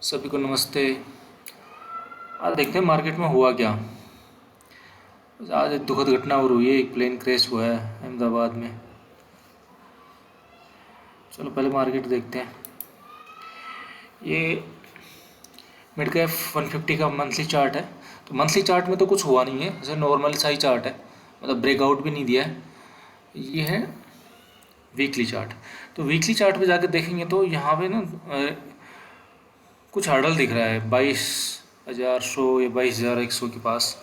सभी को नमस्ते। आज देखते हैं मार्केट में हुआ क्या। आज एक दुखद घटना और हुई है, एक प्लेन क्रैश हुआ है अहमदाबाद में। चलो पहले मार्केट देखते हैं। ये मिड कैप 150 का मंथली चार्ट है। तो मंथली चार्ट में तो कुछ हुआ नहीं है, जैसे नॉर्मल सा ही चार्ट है, मतलब ब्रेकआउट भी नहीं दिया है। ये है वीकली चार्ट। तो वीकली चार्ट पे जाकर देखेंगे तो यहाँ पे ना कुछ हर्डल दिख रहा है 22,100 या 22,100 के पास,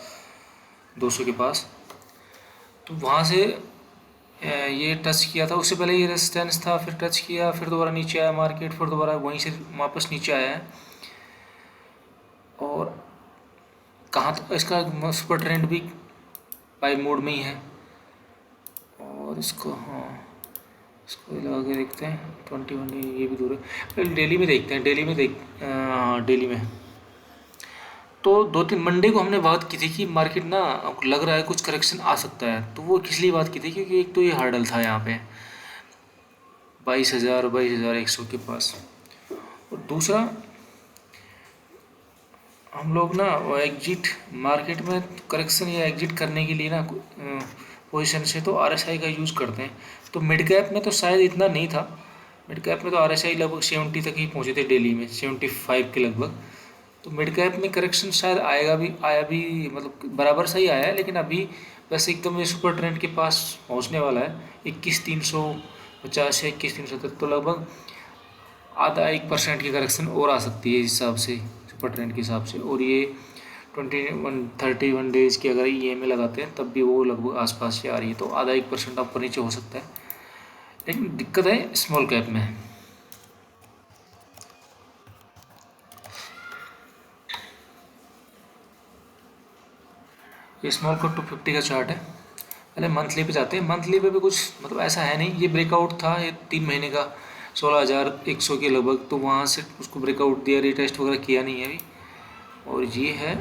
200 के पास। तो वहाँ से ये टच किया था, उससे पहले ये रेजिस्टेंस था, फिर टच किया, फिर दोबारा नीचे आया मार्केट, फिर दोबारा वहीं से वापस नीचे आया है। और कहाँ तक इसका सुपर ट्रेंड भी बाई मोड में ही है। और इसको इसको लगा के देखते हैं 21 डे, ये भी दूर है। पहले डेली में देखते हैं, डेली में तो 2-3 मंडे को हमने बात की थी कि मार्केट ना लग रहा है कुछ करेक्शन आ सकता है। तो वो किस लिए बात की थी, क्योंकि एक तो ये हार्डल था यहाँ पे 22,100 के पास, और दूसरा हम लोग ना एग्जिट मार्केट में करेक्शन या एग्जिट करने के लिए ना पोजीशन से तो आरएसआई का यूज़ करते हैं। तो मिड कैप में तो शायद इतना नहीं था। मिड कैप में तो आरएसआई लगभग 70 तक ही पहुँचे थे, डेली में 75 के लगभग। तो मिड कैप में करेक्शन शायद आया भी, मतलब बराबर सही आया है, लेकिन अभी वैसे एकदम ये सुपर ट्रेंड के पास पहुंचने वाला है 21,350 या 21,370। तो लगभग आधा 1% की करेक्शन और आ सकती है इस हिसाब से, सुपर ट्रेंड के हिसाब से। और ये 31 डेज की अगर EMA लगाते हैं तब भी वो लगभग आसपास ही आ रही है, तो आधा 1% ऊपर नीचे हो सकता है। लेकिन दिक्कत है स्मॉल कैप में। ये स्मॉल कैप 250 का चार्ट है। पहले मंथली पे जाते हैं। मंथली पे भी कुछ मतलब ऐसा है नहीं। ये ब्रेकआउट था, ये 3 महीने का 16,100 के लगभग, तो वहाँ से उसको ब्रेकआउट दिया, रिटेस्ट वगैरह किया नहीं है अभी। और ये है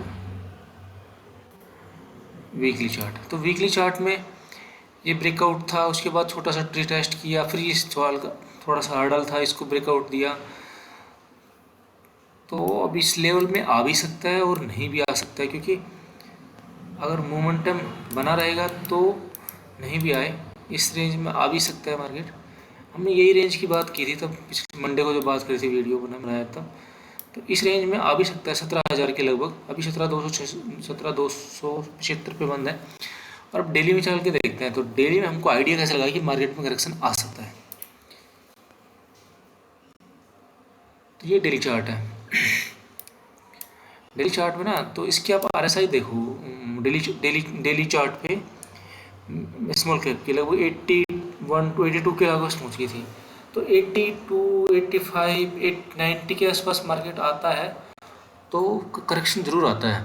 वीकली चार्ट। तो वीकली चार्ट में ये ब्रेकआउट था, उसके बाद छोटा सा रिटेस्ट किया, फिर इस सवाल का थोड़ा सा हर्डल था, इसको ब्रेकआउट दिया। तो अब इस लेवल में आ भी सकता है और नहीं भी आ सकता है, क्योंकि अगर मोमेंटम बना रहेगा तो नहीं भी आए, इस रेंज में आ भी सकता है मार्केट। हमने यही रेंज की बात की थी तब, पिछले मंडे को जो बात करी थी, वीडियो बनाया तब। तो इस रेंज में आ भी सकता है 17,000 के लगभग। अभी 17,275 पे बंद है। और अब डेली में चल के देखते हैं, तो डेली में हमको आइडिया कैसे लगा कि मार्केट में करेक्शन आ सकता है। तो ये डेली चार्ट है। डेली चार्ट में ना, तो इसके आप RSI देखो, डेली चार्ट पे स्मॉल कैप की लगभग 81 टू 82 के आसपास पहुँच गई थी। तो 82, 85, 90 के आसपास मार्केट आता है तो करेक्शन ज़रूर आता है।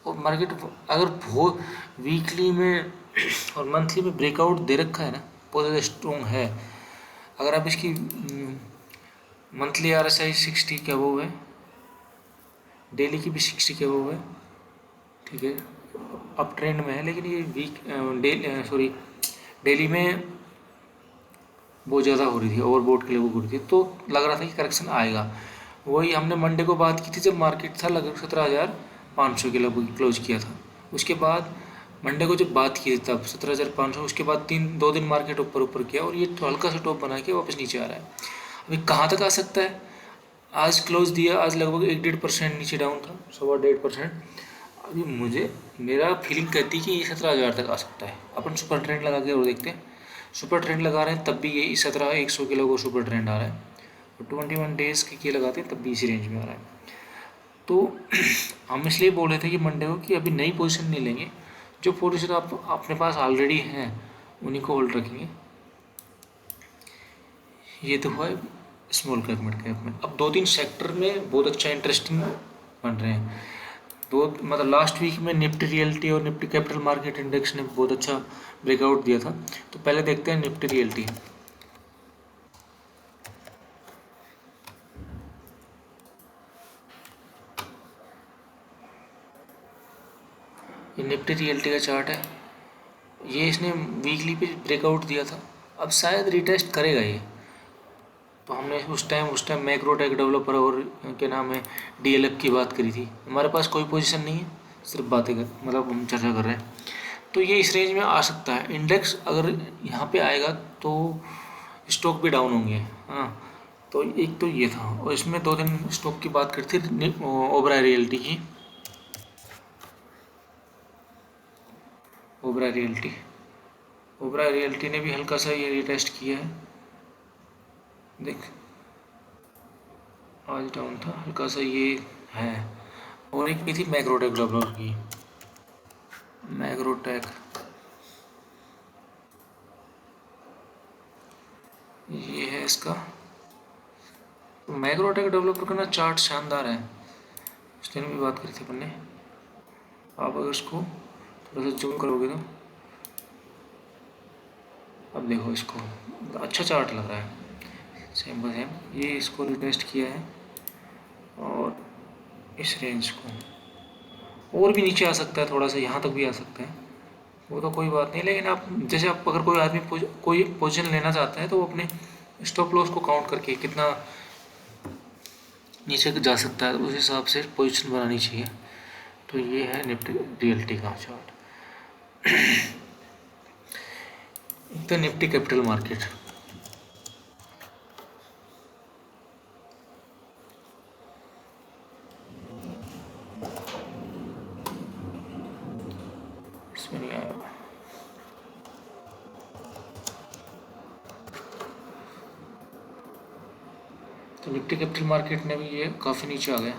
और मार्केट अगर बहुत वीकली में और मंथली में ब्रेकआउट दे रखा है ना, बहुत ज़्यादा स्ट्रॉन्ग है। अगर आप इसकी मंथली RSI 60 के अबव है, डेली की भी 60 के अबव है, ठीक है, अप ट्रेंड में है। लेकिन ये डेली में बहुत ज़्यादा हो रही थी, ओवरबोट के लिए वो हो रही थी, तो लग रहा था कि करेक्शन आएगा। वही हमने मंडे को बात की थी, जब मार्केट था लगभग 17,500 के लगभग क्लोज किया था। उसके बाद मंडे को जब बात की थी तब 17,500, उसके बाद 2 दिन मार्केट ऊपर ऊपर किया, और ये तो हल्का सा टॉप बना के वापस नीचे आ रहा है। अभी कहाँ तक आ सकता है? आज क्लोज दिया, आज लगभग 1-1.5% नीचे डाउन था, 1.5%। अभी मेरा फीलिंग कहती है कि ये 17,000 तक आ सकता है। अपन सुपर ट्रेंड लगा के और देखते हैं। सुपर ट्रेंड लगा रहे हैं तब भी ये 17,100 के लोगों सुपर ट्रेंड आ रहा है, और 21 डेज़ के लगाते हैं तब भी इसी रेंज में आ रहा है। तो हम इसलिए बोल रहे थे कि मंडे को कि अभी नई पोजीशन नहीं लेंगे, जो पोजीशन आप अपने पास ऑलरेडी हैं उन्हीं को होल्ड रखेंगे। ये तो हुआ स्मॉल कैप मिड कैप में। अब 2-3 सेक्टर में बहुत अच्छा इंटरेस्टिंग बन रहे हैं। मतलब लास्ट वीक में निफ्टी रियल्टी और निफ्टी कैपिटल मार्केट इंडेक्स ने बहुत अच्छा ब्रेकआउट दिया था। तो पहले देखते हैं निफ्टी रियल्टी। ये निफ्टी रियल्टी का चार्ट है। ये इसने वीकली पे ब्रेकआउट दिया था, अब शायद रिटेस्ट करेगा ये। तो हमने उस टाइम मैक्रोटेक डेवलपर और क्या नाम है डीएलएफ की बात करी थी। हमारे पास कोई पोजीशन नहीं है, सिर्फ बातें कर मतलब हम चर्चा कर रहे हैं। तो ये इस रेंज में आ सकता है। इंडेक्स अगर यहाँ पे आएगा तो स्टॉक भी डाउन होंगे। हाँ, तो एक तो ये था, और इसमें 2 दिन स्टॉक की बात करती थी ओबराय रियल्टी की। ओबराय रियल्टी ने भी हल्का सा ये रिटेस्ट किया है। देख, आज डाउन था हल्का सा ये है। और एक भी थी मैक्रोटेक डेवलपर की, मैक्रोटेक, ये है इसका। तो मैक्रोटेक डेवलपर का ना चार्ट शानदार है, उस दिन भी बात करी थी अपन ने। आप अगर इसको थोड़ा सा जूम करोगे तो अब देखो, इसको अच्छा चार्ट लग रहा है, सेम बाय सेम। ये इसको रिटेस्ट किया है और इस रेंज को और भी नीचे आ सकता है, थोड़ा सा यहाँ तक भी आ सकता है, वो तो कोई बात नहीं। लेकिन आप जैसे आप अगर कोई आदमी कोई पोजीशन लेना चाहता है तो वो अपने स्टॉप लॉस को काउंट करके कितना नीचे जा सकता है उस हिसाब से पोजीशन बनानी चाहिए। तो ये है निफ्टी रियल्टी का chart. The Nifty capital market. इसमें नहीं आया। तो निफ्टी कैपिटल मार्केट ने भी ये काफ़ी नीचे आ गया।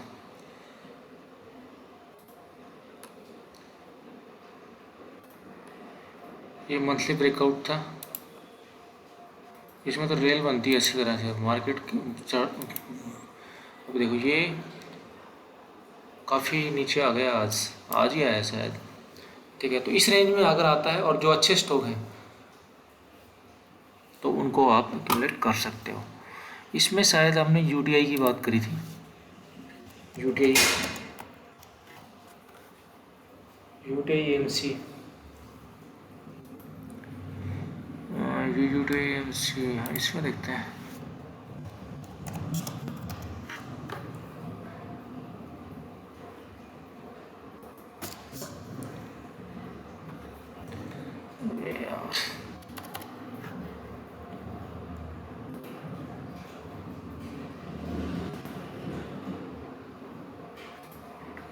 ये मंथली ब्रेकआउट था, इसमें तो रेल बनती है अच्छी तरह से मार्केट की चार्ट। अब देखो ये काफ़ी नीचे आ गया, आज ही आया शायद। ठीक है, तो इस रेंज में अगर आता है और जो अच्छे स्टॉक हैं तो उनको आप एक्यूमुलेट कर सकते हो। इसमें शायद हमने यूटीआई की बात करी थी, यूटीआई एमसी, यूटीआई एमसी, इसमें देखते हैं।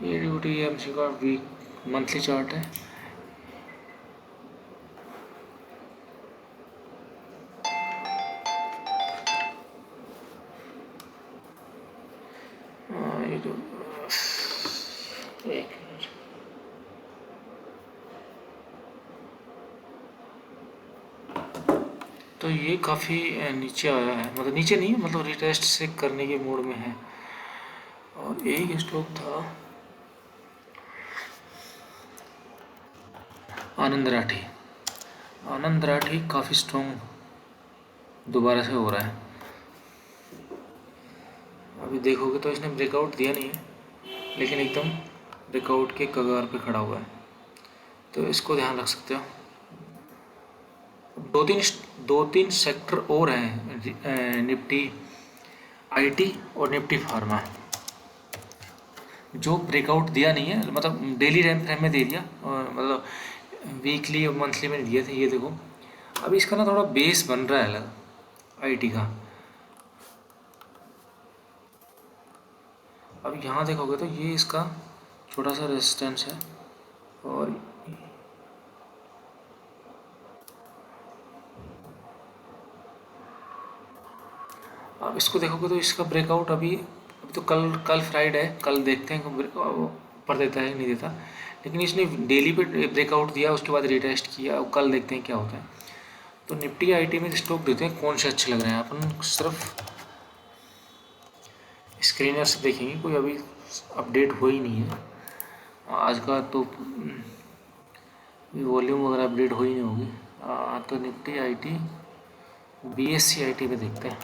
ये यूटीआई एमसी का वीक मंथली चार्ट है। ये तो एक मिनट, तो ये काफ़ी नीचे आया है, मतलब नीचे नहीं है, मतलब रिटेस्ट से करने के मूड में है। और एक स्टॉक था आनंद राठी। आनंद राठी काफ़ी स्ट्रॉन्ग दोबारा से हो रहा है। अभी देखोगे तो इसने ब्रेकआउट दिया नहीं है, लेकिन एकदम ब्रेकआउट के कगार पे खड़ा हुआ है, तो इसको ध्यान रख सकते हो। दो तीन सेक्टर और हैं, निफ्टी आईटी और निफ्टी फार्मा, जो ब्रेकआउट दिया नहीं है, मतलब डेली टाइम फ्रेम में दे दिया, और मतलब वीकली और मंथली में दिए थे। ये देखो अब इसका ना थोड़ा बेस बन रहा है अलग आईटी का। अब यहाँ देखोगे तो ये इसका छोटा सा रेजिस्टेंस है, और अब इसको देखोगे तो इसका ब्रेकआउट अभी तो कल फ्राइडे है, कल देखते हैं ऊपर देता है नहीं देता। लेकिन इसने डेली पे ब्रेकआउट दिया, उसके बाद रिटेस्ट किया, और कल देखते हैं क्या होता है। तो निफ्टी आईटी में स्टॉक देते हैं कौन से अच्छे लग रहे हैं। अपन सिर्फ स्क्रीनर से देखेंगे, कोई अभी अपडेट हो ही नहीं है आज का, तो वॉल्यूम वगैरह अपडेट हो ही नहीं होगी। तो निफ्टी आईटी बीएससी आईटी में देखते हैं।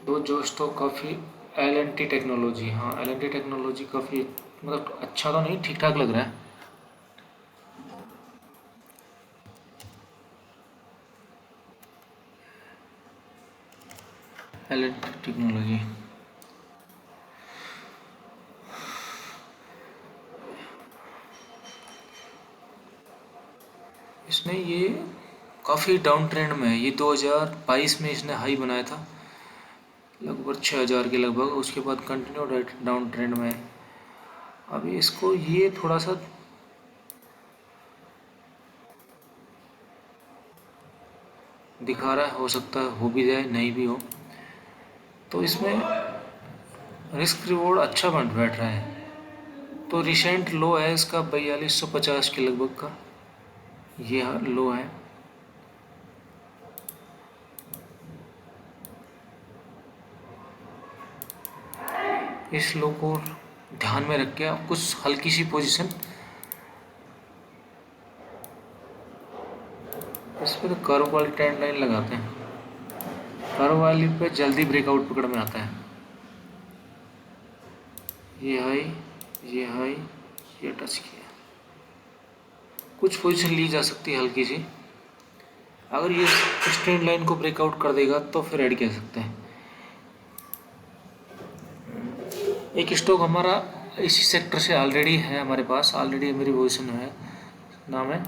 तो जो स्टॉक काफ़ी एल&टी टेक्नोलॉजी, हाँ एल&टी टेक्नोलॉजी काफ़ी मतलब अच्छा तो नहीं, ठीक ठाक लग रहा है। Electric technology. इसने ये काफ़ी डाउन ट्रेंड में है। ये 2022 में इसने हाई बनाया था लगभग 6000 के लगभग, उसके बाद कंटिन्यू डाउन ट्रेंड में है। अभी इसको ये थोड़ा सा दिखा रहा है, हो सकता है हो भी जाए नहीं भी हो, तो इसमें रिस्क रिवॉर्ड अच्छा बन बैठ रहा है। तो रिसेंट लो है इसका 4250 के लगभग का, ये लो है। इस लो को ध्यान में रख के आप कुछ हल्की सी पोजीशन, इस पर तो कर्व वाली ट्रेंड लाइन लगाते हैं, कर्व वाली पे जल्दी ब्रेकआउट पकड़ में आता है। ये हाई, ये हाई, ये टच किया, कुछ पोजीशन ली जा सकती है हल्की सी। अगर ये इस ट्रेंड लाइन को ब्रेकआउट कर देगा तो फिर ऐड कह सकते हैं। एक स्टॉक हमारा इसी सेक्टर से ऑलरेडी है हमारे पास, ऑलरेडी मेरी पोजीशन है, नाम है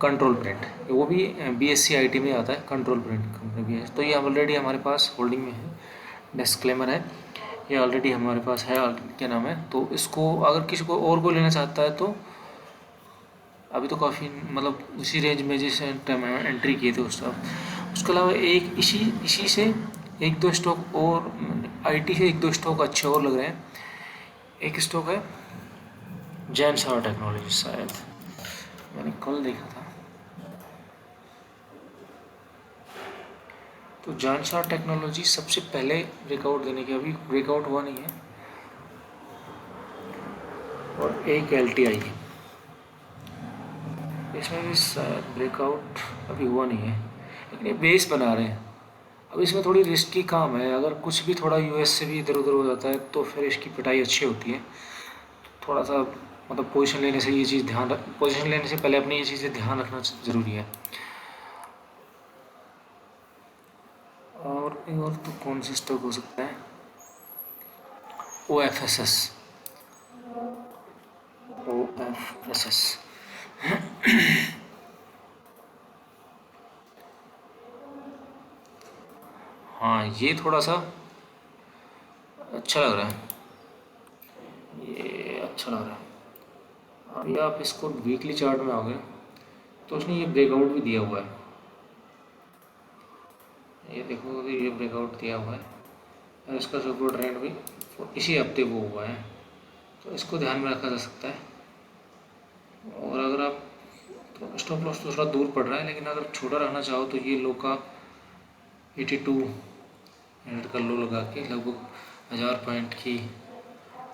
कंट्रोल प्रिंट, वो भी BSc IT में आता है, कंट्रोल प्रिंट कंपनी भी है। तो ये ऑलरेडी हमारे पास होल्डिंग में है, डिस्क्लेमर है, ये ऑलरेडी हमारे पास है, क्या नाम है। तो इसको अगर किसी को और को लेना चाहता है तो अभी तो काफ़ी मतलब उसी रेंज में जिस टाइम एंट्री किए थे उसके अलावा एक इसी से एक दो स्टॉक और IT से एक दो स्टॉक अच्छे और लग रहे हैं। एक स्टॉक है जैनसार टेक्नोलॉजी, शायद मैंने कल देखा था। तो जैनसार टेक्नोलॉजी सबसे पहले ब्रेकआउट देने के, अभी ब्रेकआउट हुआ नहीं है, और एक LTI है, इसमें भी शायद ब्रेकआउट अभी हुआ नहीं है, लेकिन ये बेस बना रहे हैं। अब इसमें थोड़ी रिस्की काम है, अगर कुछ भी थोड़ा US से भी इधर उधर हो जाता है तो फिर इसकी पिटाई अच्छी होती है। थोड़ा सा मतलब पोजीशन लेने से ये चीज़ पोजीशन लेने से पहले अपनी ये चीज़ें ध्यान रखना ज़रूरी है। और तो कौन सा स्टॉक हो सकता है, OFSS, हाँ ये थोड़ा सा अच्छा लग रहा है, ये अच्छा लग रहा है। अभी आप इसको वीकली चार्ट में आओगे तो उसने ये ब्रेकआउट भी दिया हुआ है, ये देखो अभी ये ब्रेकआउट दिया हुआ है, और इसका सपोर्ट ट्रेंड भी इसी हफ्ते वो हुआ है, तो इसको ध्यान में रखा जा सकता है। और अगर आप तो स्टॉप लॉस तो थोड़ा दूर पड़ रहा है, लेकिन अगर छोटा रहना चाहो तो ये लो का 82 मिनट का लो लगा के लगभग 1000 पॉइंट की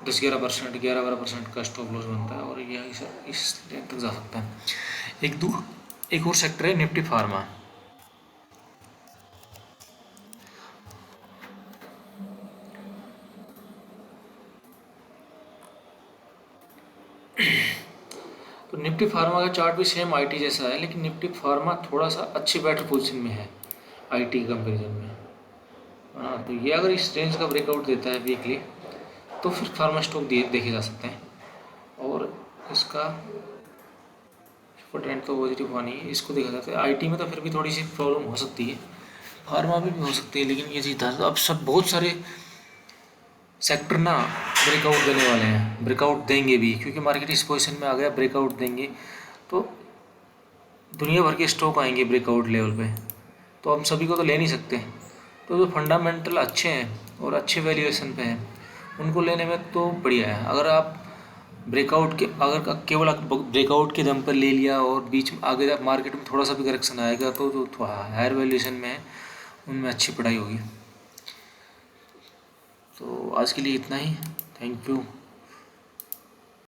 10-11%, 11-12% का स्टॉप लॉस बनता है, और ये इस तक जा सकता है। एक और सेक्टर है निफ्टी फार्मा। तो निफ्टी फार्मा का चार्ट भी सेम IT जैसा है, लेकिन निफ्टी फार्मा थोड़ा सा अच्छी बेटर पोजीशन में है IT के कंपेरिजन में। हाँ, तो ये अगर इस रेंज का ब्रेकआउट देता है वीकली तो फिर फार्मा स्टॉक देखे जा सकते हैं, और इसका ट्रेंड तो पॉजिटिव हुआ नहीं है, इसको देखा जाता है। IT में तो फिर भी थोड़ी सी प्रॉब्लम हो सकती है, फार्मा में भी हो सकती है, लेकिन ये चीज़ अब सब बहुत सारे सेक्टर ना ब्रेकआउट देने वाले हैं, ब्रेकआउट देंगे भी, क्योंकि मार्केट इस पोजीशन में आ गया, ब्रेकआउट देंगे तो दुनिया भर के स्टॉक आएंगे ब्रेकआउट लेवल पे, तो हम सभी को तो ले नहीं सकते। तो जो फंडामेंटल अच्छे हैं और अच्छे वैल्यूएशन पे हैं उनको लेने में तो बढ़िया है। अगर आप अगर केवल ब्रेकआउट के दम पर ले लिया और बीच में आगे मार्केट में थोड़ा सा भी करेक्शन आएगा तो जो थोड़ा हायर वैल्यूएशन में है उनमें अच्छी पढ़ाई होगी। तो आज के लिए इतना ही, थैंक यू।